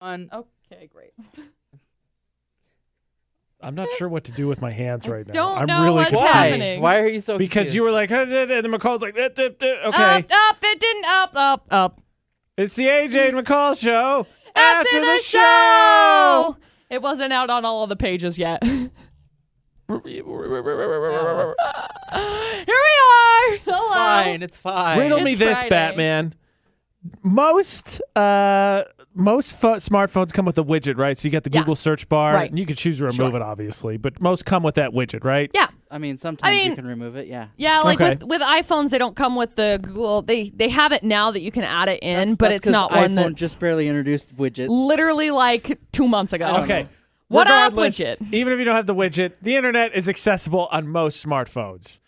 Okay, great. I'm not sure what to do with my hands right now. Don't I'm know really what's confused. happening. Why are you so Because confused? you were like, and then McCall's like, okay. Up, it didn't up. It's the AJ and McCall show. After the show! It wasn't out on all of the pages yet. Here we are. Hello. Fine, it's fine. Riddle me It's this, Friday. Batman. Most smartphones come with a widget, right? So you got the Yeah. Google search bar, Right. and you can choose to remove it, obviously. But most come with that widget, right? Yeah. I mean, sometimes you can remove it, yeah. Yeah, like Okay. with iPhones, they don't come with the Google. They have it now that you can add it in, but That's it's not 'cause one iPhone that's just barely introduced widgets. literally like 2 months ago. Okay. What app Regardless, widget? even if you don't have the widget, the internet is accessible on most smartphones.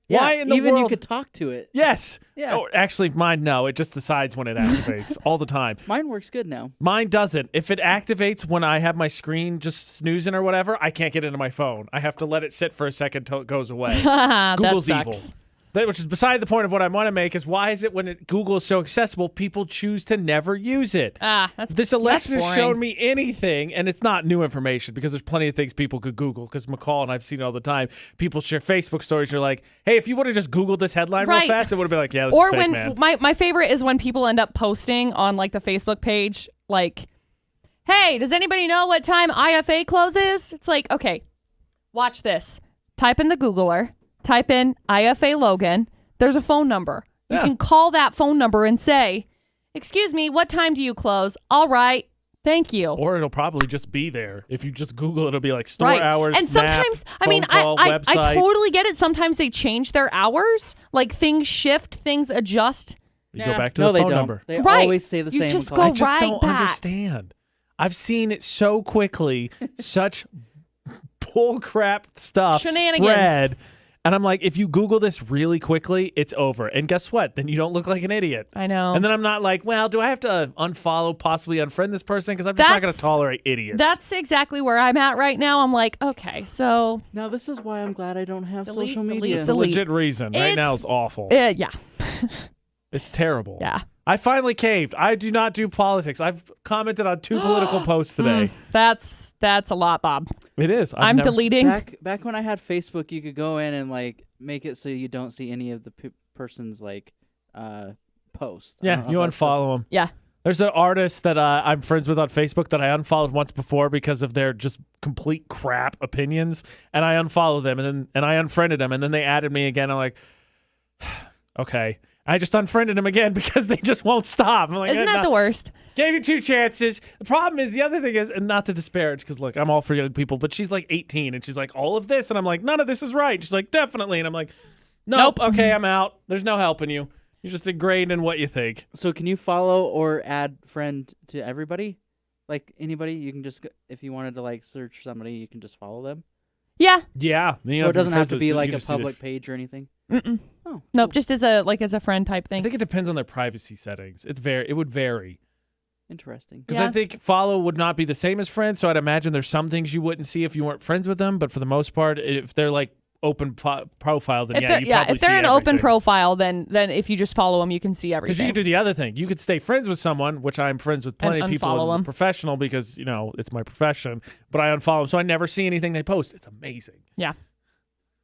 Yeah, Why in the even world? you could talk to it. Yes. Yeah. Oh, actually, mine, no. It just decides when it activates all the time. Mine works good now. Mine doesn't. If it activates when I have my screen just snoozing or whatever, I can't get into my phone. I have to let it sit for a second till it goes away. Google's that evil. sucks. Which is beside the point of what I want to make is why is it when Google is so accessible, people choose to never use it? This election that's has boring. shown me anything, and it's not new information because there's plenty of things people could Google. Because McCall and I've seen it all the time. People share Facebook stories. You're like, hey, if you would have just Googled this headline real Right. fast, it would have been like, yeah, this Or is fake, when man. my favorite is when people end up posting on like the Facebook page, like, hey, does anybody know what time IFA closes? It's like, okay, watch this. Type in the Googler, type in IFA Logan. There's a phone number. You Yeah. can call that phone number and say, excuse me, what time do you close? All right. Thank you. Or it'll probably just be there. If you just Google, it'll be like store Right. hours, And sometimes, map, I mean, phone call, I website. totally get it. Sometimes they change their hours. Like things shift, things adjust. You go back to no, the they phone don't. number. They Right. always stay the You same. just McCall. go I just right don't back. understand. I've seen it so quickly, such bull crap stuff Shenanigans. spread. And I'm like, if you Google this really quickly, it's over. And guess what? Then you don't look like an idiot. I know. And then I'm not like, well, do I have to unfollow, possibly unfriend this person? Because I'm just not going to That's- tolerate idiots. That's exactly where I'm at right now. I'm like, okay, so Now, this is why I'm glad I don't have Delete, social delete, media. It's a delete. legit reason. Right now It's- it's awful. yeah, It's terrible. yeah. I finally caved. I do not do politics. I've commented on 2 political posts today. That's a lot, Bob. It is. I'm deleting. Back when I had Facebook, you could go in and like make it so you don't see any of the person's like posts. I Yeah, don't know you if that's the- unfollow them. Yeah. There's an artist that I'm friends with on Facebook that I unfollowed once before because of their just complete crap opinions, and I unfollowed them, and I unfriended them, and then they added me again. I'm like, okay. I just unfriended them again because they just won't stop. I'm like, Isn't that the worst? Gave you 2 chances. The problem is, the other thing is, and not to disparage, because look, I'm all for young people, but she's like 18, and she's like, all of this, and I'm like, none of this is right. She's like, definitely, and I'm like, nope. Okay, I'm out. There's no helping you. You're just ingrained in what you think. So can you follow or add friend to everybody? Like anybody, you can just if you wanted to like search somebody, you can just follow them. Yeah. Yeah. So it doesn't have to be like a just see the- public page or anything. Mm-mm. Oh, Nope. Just as a friend type I thing. think it depends on their privacy settings. It would vary. interesting. Because Yeah. I think follow would not be the same as friends, so I'd imagine there's some things you wouldn't see if you weren't friends with them, but for the most part, if they're like open profile, then If yeah, they're you probably if they're see an open everything. profile, then if you just follow them, you can see Because you everything. can do the other thing. You could stay friends with someone, which I'm friends with plenty of people unfollow in 'em. the professional because, it's my profession, but I unfollow them, so I never see anything they post. It's amazing. Yeah.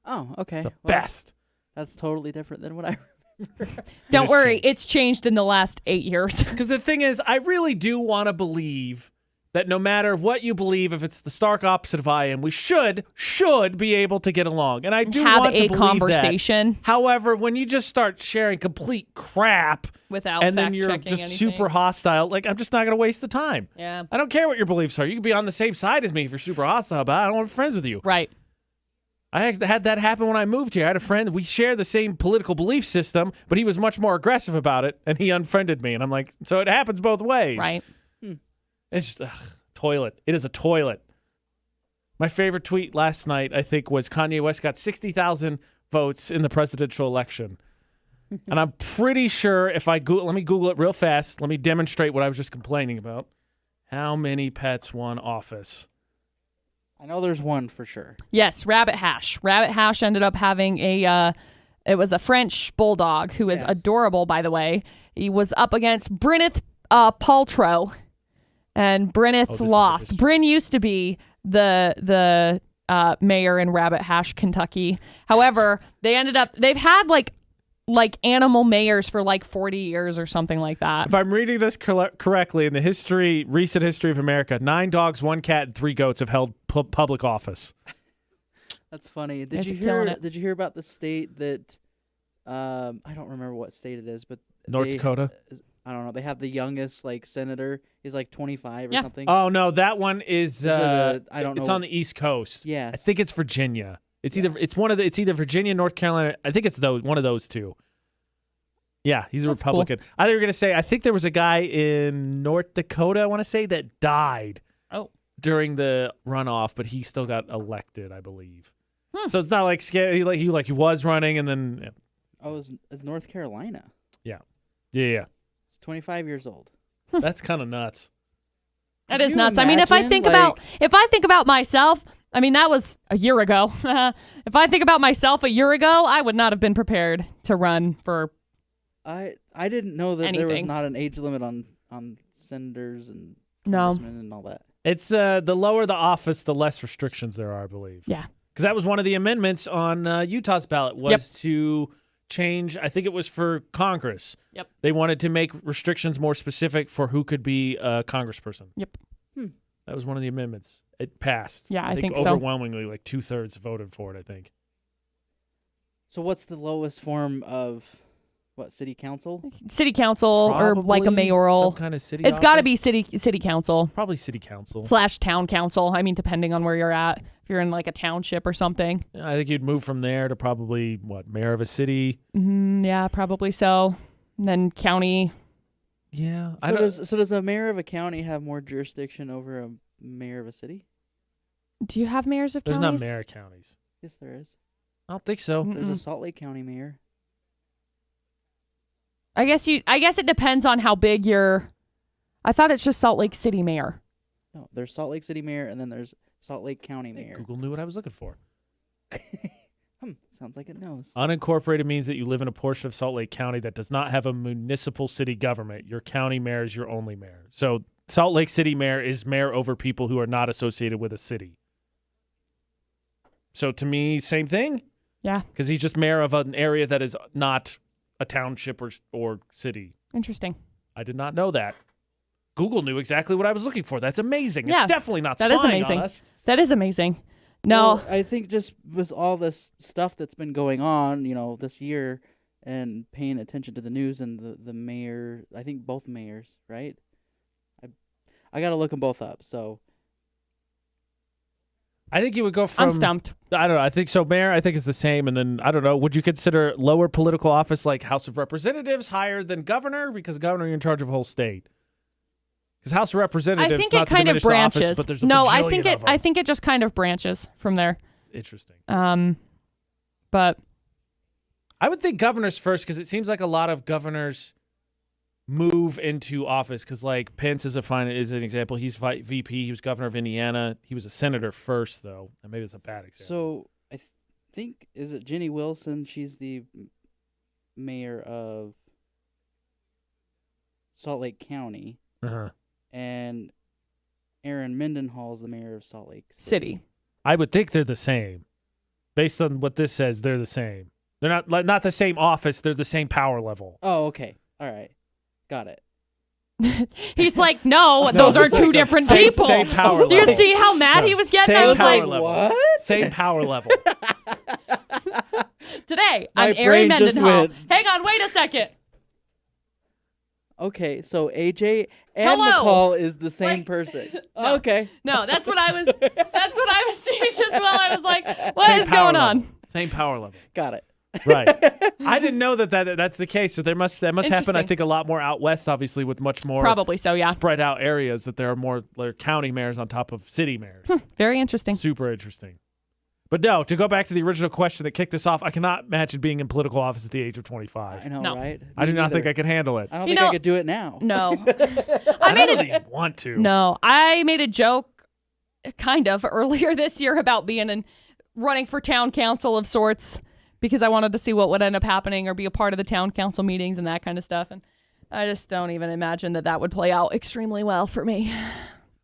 Oh, okay. The Well, best. That's totally different than what I remember. Don't has worry, changed. it's changed in the last 8 years. Because the thing is, I really do want to believe that no matter what you believe, if it's the stark opposite of I am, we should be able to get along. And I do Have want to a believe conversation that. However, when you just start sharing complete crap without and then you're fact-checking just anything. super hostile, like I'm just not going to waste the time. Yeah. I don't care what your beliefs are. You can be on the same side as me if you're super hostile about it. I don't want to be friends with you. Right. I actually had that happen when I moved here. I had a friend. We shared the same political belief system, but he was much more aggressive about it, and he unfriended me. And I'm like, so it happens both ways. Right. It's just toilet. It is a toilet. My favorite tweet last night, I think, was Kanye West got 60,000 votes in the presidential election. And I'm pretty sure if I Google, let me Google it real fast. Let me demonstrate what I was just complaining about. How many pets won office? I know there's one for sure. Yes, Rabbit Hash. Rabbit Hash ended up having it was a French bulldog who is Yes. adorable, by the way. He was up against Gwyneth Paltrow, and Bryneth this is the lost. history. Bryn used to be the mayor in Rabbit Hash, Kentucky. However, they've had like animal mayors for like 40 years or something like that. If I'm reading this correctly, in the recent history of America, 9 dogs, 1 cat, and 3 goats have held public office. That's funny. Guys are killing it. Did you hear about the state that I don't remember what state it is, but North Dakota? I don't know. They have the youngest like senator. He's like 25 or Yeah. something. Oh no, that one is. I don't know. It's on the East Coast. Yes. I think it's Virginia. It's either Virginia, North Carolina. I think it's one of those two. Yeah, he's a That's Republican. I think you were gonna say. I think there was a guy in North Dakota. I want to say that died. Oh. During the runoff, but he still got elected, I believe. So it's not like scary. He was running and then. Oh, it's North Carolina. Yeah. He's 25 years old. That's kind of nuts. That Could is you nuts. I mean, if I imagine, think about myself, I mean, that was a year ago. If I think about myself a year ago, I would not have been prepared to run for. I didn't know that there was Anything. not an age limit on senators and No. congressmen and all that. It's the lower the office, the less restrictions there are, I believe. Yeah. Because that was one of the amendments on Utah's ballot was to change. I think it was for Congress. Yep. They wanted to make restrictions more specific for who could be a congressperson. Yep. That was one of the amendments. It passed. Yeah, I think so. overwhelmingly, like 2/3 voted for it. I think. So what's the lowest form of city council? City council or like a Probably mayoral. some kind of city. It's got to office. be city council Probably city council. / town council. I mean, depending on where you're at. If you're in like a township or something. I think you'd move from there to probably mayor of a city. Yeah, probably so. And then county. Yeah. So does a mayor of a county have more jurisdiction over a mayor of a city? Do you have mayors of There's counties? not mayor counties. Yes, there is. I don't think so. There's a Mm-mm. Salt Lake County mayor. I guess it depends on how big I thought it's just Salt Lake City mayor. No, there's Salt Lake City mayor, and then there's Salt Lake County mayor. Google knew what I was looking for. Sounds like it knows. Unincorporated means that you live in a portion of Salt Lake County that does not have a municipal city government. Your county mayor is your only mayor. So Salt Lake City mayor is mayor over people who are not associated with a city. So to me, same thing. Yeah. Because he's just mayor of an area that is not a township or city. Interesting. I did not know that. Google knew exactly what I was looking for. That's amazing. Yeah, It's definitely not that is spying amazing. on us. That is amazing. No. Well, I think just with all this stuff that's been going on, this year, and paying attention to the news and the mayor, I think both mayors, right? I got to look them both up. So I think you would go from. I'm stumped. I don't know. I think so. Mayor, I think is the same. And then I don't know. Would you consider lower political office like House of Representatives higher than governor? Because governor, you're in charge of a whole state. Because House of Representatives, I think not it kind to of diminish the office, branches. but there's a No, bajillion of them. I think it just kind of branches from there. Interesting. But I would think governors first because it seems like a lot of governors move into office because like Pence is an example. He's VP. He was governor of Indiana. He was a senator first, though. And maybe it's a bad example. So I think, is it Jenny Wilson? She's the mayor of Salt Lake County, Uh-huh. and Aaron Mendenhall is the mayor of Salt Lake city. I would think they're the same. Based on what this says, they're the same. They're not the same office. They're the same power level. Oh, okay. All right. Got it. He's like, no, those are two different people. Same power Do you level. see how mad No. he was getting? Same I was power like, level. what? Same power level. today, My I'm Aaron brain just Mendenhall. went- Hang on, wait a second. Okay, so AJ and Hello. McCall is the same Wait. person. No. Okay. No, that's what I was seeing as well. I was like, what Same is power going level. on? Same power level. Got it. Right. I didn't know that's the case. So that must happen. I Interesting. think a lot more out west, obviously, with much more Probably so, yeah. spread out areas. That there are more county mayors on top of city mayors. Very interesting. Super interesting. But no, to go back to the original question that kicked us off, I cannot imagine being in political office at the age of 25. I know, No. right? I do Me not think neither. I could handle it. I don't You think I know- could do it now. No. I don't really want to. No, I made a joke kind of earlier this year about running for town council of sorts because I wanted to see what would end up happening or be a part of the town council meetings and that kind of stuff. And I just don't even imagine that would play out extremely well for me,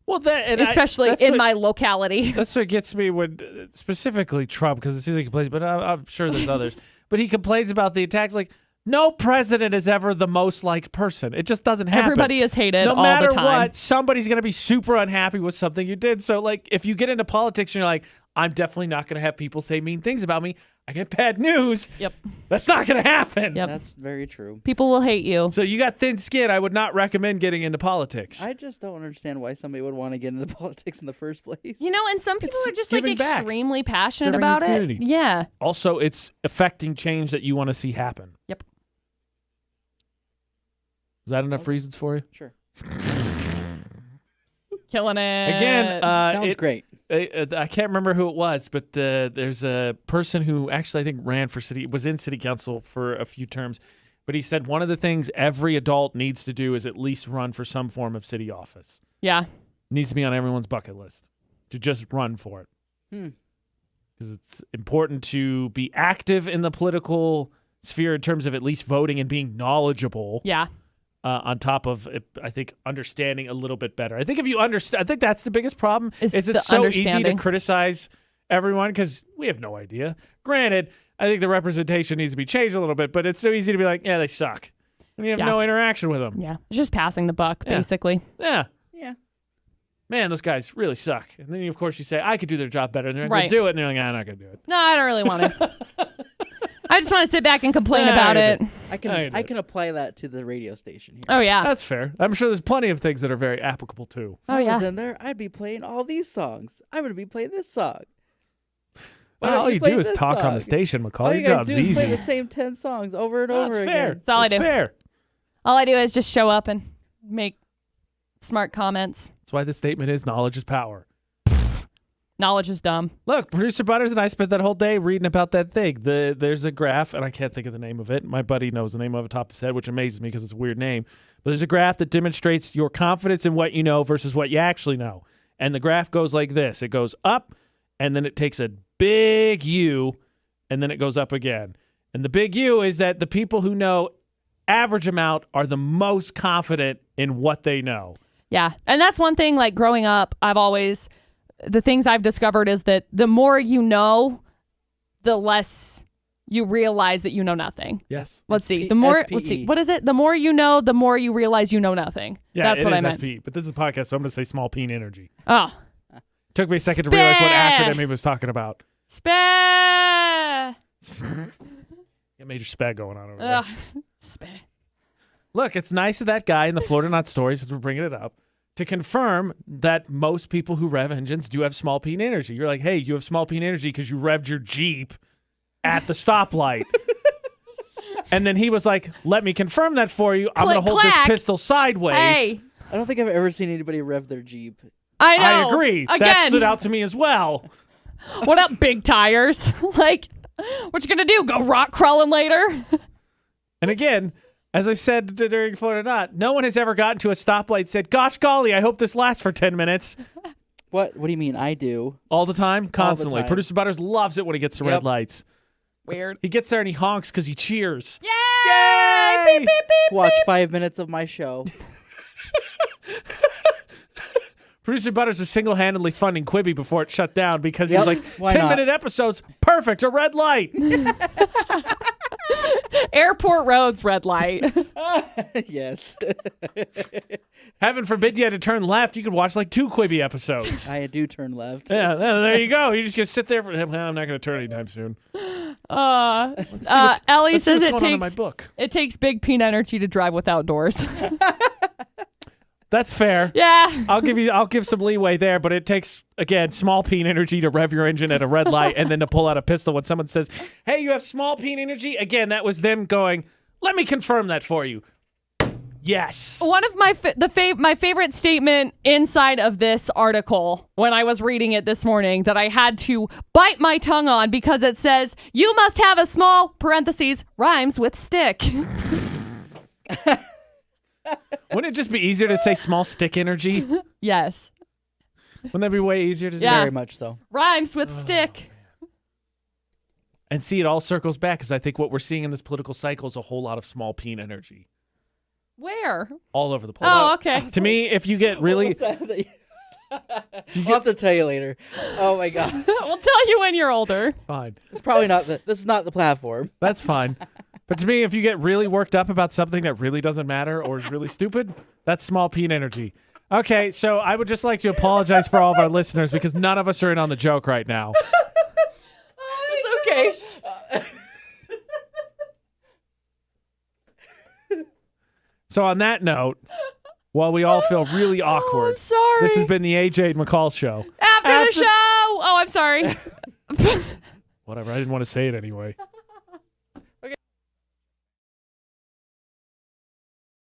Well, especially in my locality. That's what gets me when specifically Trump, because it seems like he complains, but I'm sure there's others. But he complains about the attacks. Like, no president is ever the most liked person. It just doesn't happen. Everybody is hated all the time. No matter what, somebody's going to be super unhappy with something you did. So, like, if you get into politics and you're like, I'm definitely not going to have people say mean things about me, I get bad news. Yep. That's not going to happen. Yep. That's very true. People will hate you. So you got thin skin. I would not recommend getting into politics. I just don't understand why somebody would want to get into politics in the first place. You know, and some people It's are just like giving back. extremely passionate Serving your about it. community. Yeah. Also, it's affecting change that you want to see happen. Yep. Is that enough reasons for you? Sure. Killing it. Again, Sounds great. I can't remember who it was, but there's a person who actually I think ran for was in city council for a few terms, but he said one of the things every adult needs to do is at least run for some form of city office. Yeah. Needs to be on everyone's bucket list to just run for it. Because it's important to be active in the political sphere in terms of at least voting and being knowledgeable. Yeah. On top of, I think, understanding a little bit better. I think if you understand, I think that's the biggest problem. Is it's so easy to criticize everyone because we have no idea. Granted, I think the representation needs to be changed a little bit, but it's so easy to be like, yeah, they suck. And you have no interaction with them. Yeah. It's just passing the buck, basically. Yeah. Yeah. Man, those guys really suck. And then, of course, you say, I could do their job better. And they're not going to do it. And they're like, I'm not going to do it. No, I don't really want to. I just want to sit back and complain about it. I can apply that to the radio station here. Oh, yeah. That's fair. I'm sure there's plenty of things that are very applicable, too. Oh, If I yeah. was in there, I'd be playing all these songs. I'm going to be playing this song. Well, all you do is talk on the station, McCall. All you Your guys job's do is easy. play the same 10 songs over and over That's again. fair. That's all I do. Fair. All I do is just show up and make smart comments. That's why the statement is knowledge is power. Knowledge is dumb. Look, producer Butters and I spent that whole day reading about that thing. There's a graph, and I can't think of the name of it. My buddy knows the name of it top of his head, which amazes me because it's a weird name. But there's a graph that demonstrates your confidence in what you know versus what you actually know. And the graph goes like this. It goes up, and then it takes a big U, and then it goes up again. And the big U is that the people who know average amount are the most confident in what they know. Yeah. And that's one thing, like growing up, the things I've discovered is that the more you know, the less you realize that you know nothing. Yes. Let's see. SPE. What is it? The more you know, the more you realize you know nothing. Yeah, that's what I is meant. SPE, but this is a podcast, so I'm going to say small peen energy. Oh. Took me a second to realize what Speh. acronym he was talking about. Speh. Got major spag going on over there. Ugh. Speh. Look, it's nice of that guy in the Florida Not stories, as we're bringing it up, to confirm that most people who rev engines do have small peen energy. You're like, hey, you have small peen energy because you revved your Jeep at the stoplight. And then he was like, let me confirm that for you. I'm going to hold clack. this pistol sideways. Hey. I don't think I've ever seen anybody rev their Jeep. I know. I agree. Again. That stood out to me as well. What up, big tires? Like, what you gonna do? Go rock crawling later? And again, as I said during Florida Not, no one has ever gotten to a stoplight and said, gosh golly, I hope this lasts for 10 minutes. What do you mean? I do. All the time? Constantly. time. Producer Butters loves it when he gets to red Yep. lights. Weird. He gets there and he honks because he cheers. Yay! Yay! Beep, beep, beep. Watch 5 minutes of my show. Producer Butters was single-handedly funding Quibi before it shut down because he was like, Why not? 10-minute episodes, perfect, a red light. Airport roads, red light. Yes. Heaven forbid you had to turn left. You could watch like 2 Quibi episodes. I do turn left. Yeah, there you go. You just get to sit there for him. I'm not going to turn anytime soon. Ellie Let's see says what's going on in my book. it takes big peen energy to drive without doors. That's fair. Yeah. I'll give some leeway there, but it takes, again, small peen energy to rev your engine at a red light and then to pull out a pistol when someone says, hey, you have small peen energy. Again, that was them going, let me confirm that for you. Yes. One of my my favorite statement inside of this article when I was reading it this morning that I had to bite my tongue on because it says, you must have a small, parentheses, rhymes with stick. Wouldn't it just be easier to say small stick energy? Yes. Wouldn't that be way easier to do? Yeah. Very much so. Rhymes with stick. And see, it all circles back because I think what we're seeing in this political cycle is a whole lot of small peen energy. Where? all over the place. Oh, okay. To me, if you get really, I'll have to tell you later. Oh my god, We'll tell you when you're older. fine. it's probably not this is not the platform. That's fine. But to me, if you get really worked up about something that really doesn't matter or is really stupid, that's small peen energy. Okay, so I would just like to apologize for all of our listeners because none of us are in on the joke right now. It's okay. So on that note, while we all feel really awkward, I'm sorry. this has been the AJ and McCall show. After the show. Oh, I'm sorry. Whatever, I didn't want to say it anyway.